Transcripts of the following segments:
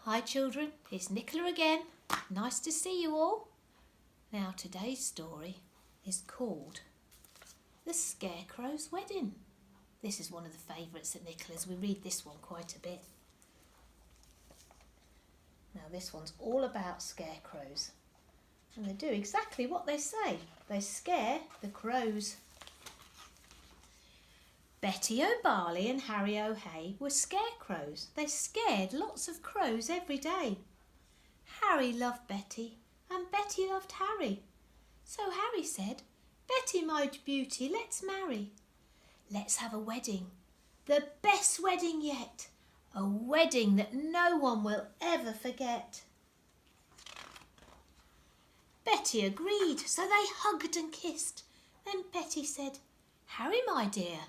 Hi children, it's Nicola again. Nice to see you all. Now today's story is called The Scarecrows Wedding. This is one of the favourites at Nicola's. We read this one quite a bit. Now this one's all about scarecrows. And they do exactly what they say. They scare the crows. Betty O'Barley and Harry O'Hay were scarecrows. They scared lots of crows every day. Harry loved Betty and Betty loved Harry. So Harry said, "Betty, my beauty, let's marry. Let's have a wedding, the best wedding yet, a wedding that no one will ever forget." Betty agreed, so they hugged and kissed. Then Betty said, "Harry, my dear,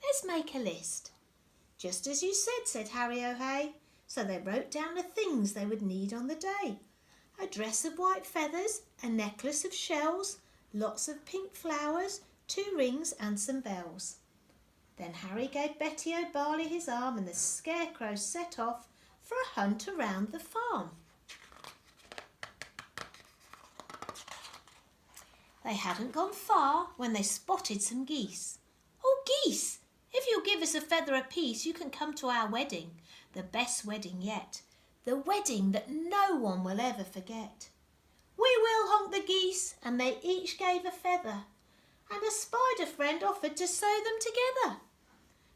let's make a list." "Just as you said Harry O'Hay. So they wrote down the things they would need on the day. A dress of white feathers, a necklace of shells, lots of pink flowers, 2 rings and some bells. Then Harry gave Betty O'Barley his arm and the scarecrows set off for a hunt around the farm. They hadn't gone far when they spotted some geese. "Oh, geese! If you'll give us a feather apiece, you can come to our wedding, the best wedding yet, the wedding that no one will ever forget." "We will," honked the geese, and they each gave a feather, and a spider friend offered to sew them together.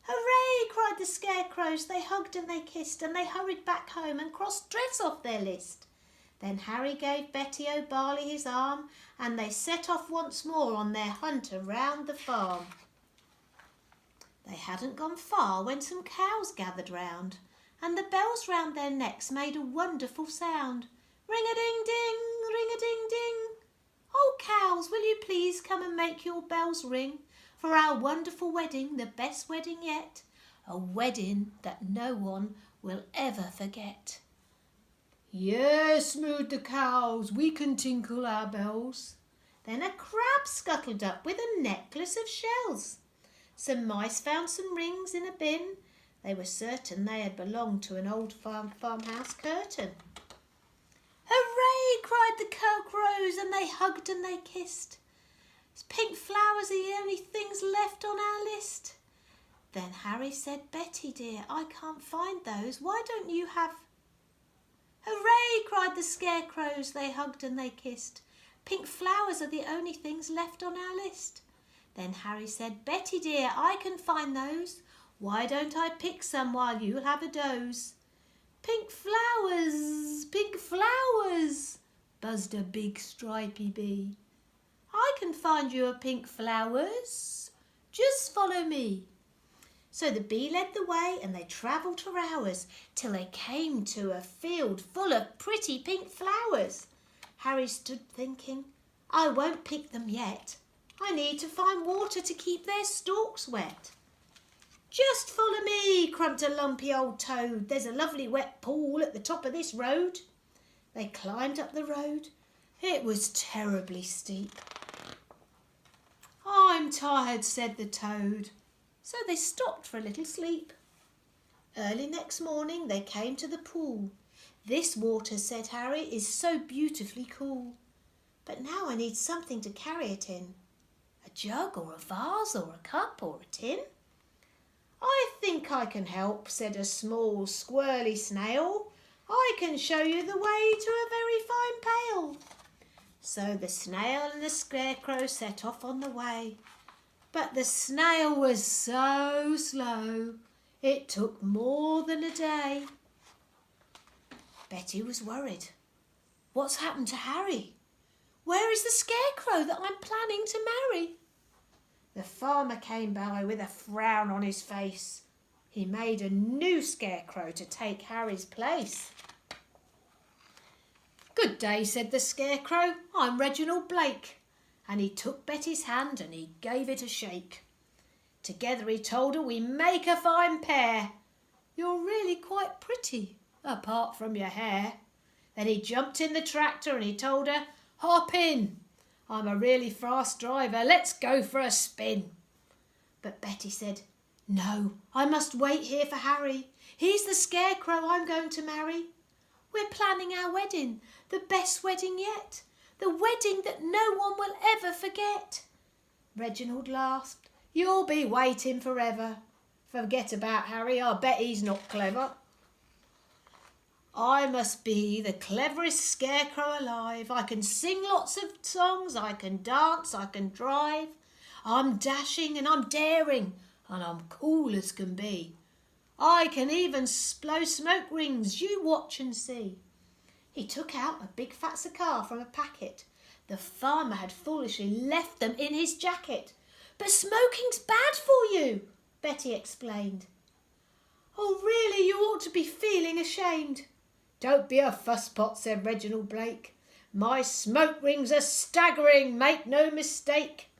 "Hooray!" cried the scarecrows. They hugged and they kissed, and they hurried back home and crossed dress off their list. Then Harry gave Betty O'Barley his arm, and they set off once more on their hunt around the farm. They hadn't gone far when some cows gathered round, and the bells round their necks made a wonderful sound. Ring-a-ding-ding, ring-a-ding-ding. "Oh, cows, will you please come and make your bells ring for our wonderful wedding, the best wedding yet, a wedding that no one will ever forget." "Yes," mooed the cows, "we can tinkle our bells." Then a crab scuttled up with a necklace of shells. Some mice found some rings in a bin. They were certain they had belonged to an old farmhouse curtain. "Hooray!" cried the crows, and they hugged and they kissed. "Pink flowers are the only things left on our list." Then Harry said, "Betty dear, I can't find those. Why don't you have—" "Hooray!" cried the scarecrows. They hugged and they kissed. "Pink flowers are the only things left on our list." Then Harry said, "Betty dear, I can find those. Why don't I pick some while you have a doze?" Pink flowers, buzzed a big stripy bee. "I can find you a pink flowers. Just follow me." So the bee led the way, and they travelled for hours till they came to a field full of pretty pink flowers. Harry stood thinking, "I won't pick them yet. I need to find water to keep their stalks wet." "Just follow me," croaked a lumpy old toad. "There's a lovely wet pool at the top of this road." They climbed up the road. It was terribly steep. "I'm tired," said the toad. So they stopped for a little sleep. Early next morning they came to the pool. "This water," said Harry, "is so beautifully cool. But now I need something to carry it in. A jug or a vase or a cup or a tin." "I think I can help," said a small squirrely snail. "I can show you the way to a very fine pail." So the snail and the scarecrow set off on the way. But the snail was so slow, it took more than a day. Betty was worried. "What's happened to Harry? Where is the scarecrow that I'm planning to marry?" The farmer came by with a frown on his face. He made a new scarecrow to take Harry's place. "Good day," said the scarecrow. "I'm Reginald Blake." And he took Betty's hand and he gave it a shake. Together he told her, "We make a fine pair. You're really quite pretty, apart from your hair." Then he jumped in the tractor and he told her, "Hop in. I'm a really fast driver. Let's go for a spin." But Betty said, "No, I must wait here for Harry. He's the scarecrow I'm going to marry." We're planning our wedding, the best wedding yet, the wedding that no one will ever forget. Reginald laughed. You'll be waiting forever. Forget about Harry, I bet he's not clever. I must be the cleverest scarecrow alive. I can sing lots of songs, I can dance, I can drive. I'm dashing and I'm daring, and I'm cool as can be. I can even blow smoke rings, you watch and see. He took out a big fat cigar from a packet. The farmer had foolishly left them in his jacket. But smoking's bad for you, Betty explained. Oh, really, you ought to be feeling ashamed. Don't be a fusspot, said Reginald Blake. My smoke rings are staggering, make no mistake.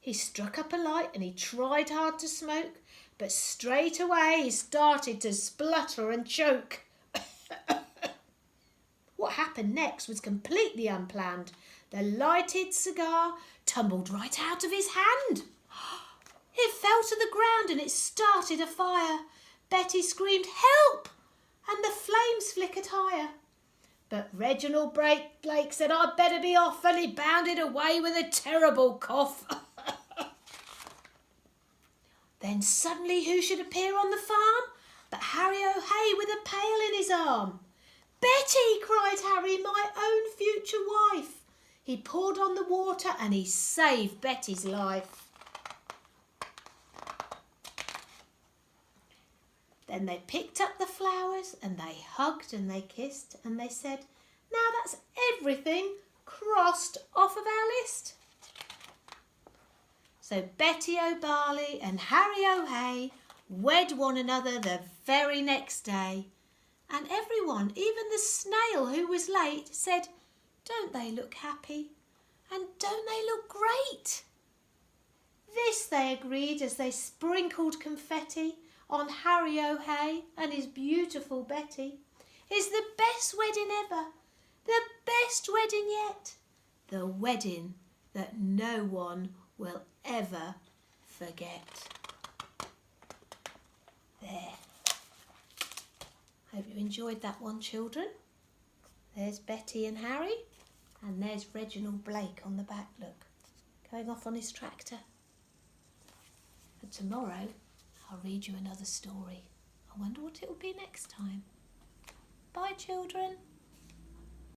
He struck up a light and he tried hard to smoke, but straight away he started to splutter and choke. What happened next was completely unplanned. The lighted cigar tumbled right out of his hand. It fell to the ground and it started a fire. Betty screamed, help! And the flames flickered higher. But Reginald Blake said, I'd better be off, and he bounded away with a terrible cough. Then suddenly who should appear on the farm but Harry O'Hay with a pail in his arm. Betty, cried Harry, my own future wife. He poured on the water and he saved Betty's life. Then they picked up the flowers and they hugged and they kissed and they said, now that's everything crossed off of our list. So Betty O'Barley and Harry O'Hay wed one another the very next day. And everyone, even the snail who was late, said, don't they look happy? And don't they look great? This, they agreed as they sprinkled confetti on Harry O'Hay and his beautiful Betty, is the best wedding ever, the best wedding yet, the wedding that no one will ever forget. There. Hope you enjoyed that one, children. There's Betty and Harry, and there's Reginald Blake on the back, look, going off on his tractor. And tomorrow I'll read you another story. I wonder what it will be next time. Bye, children.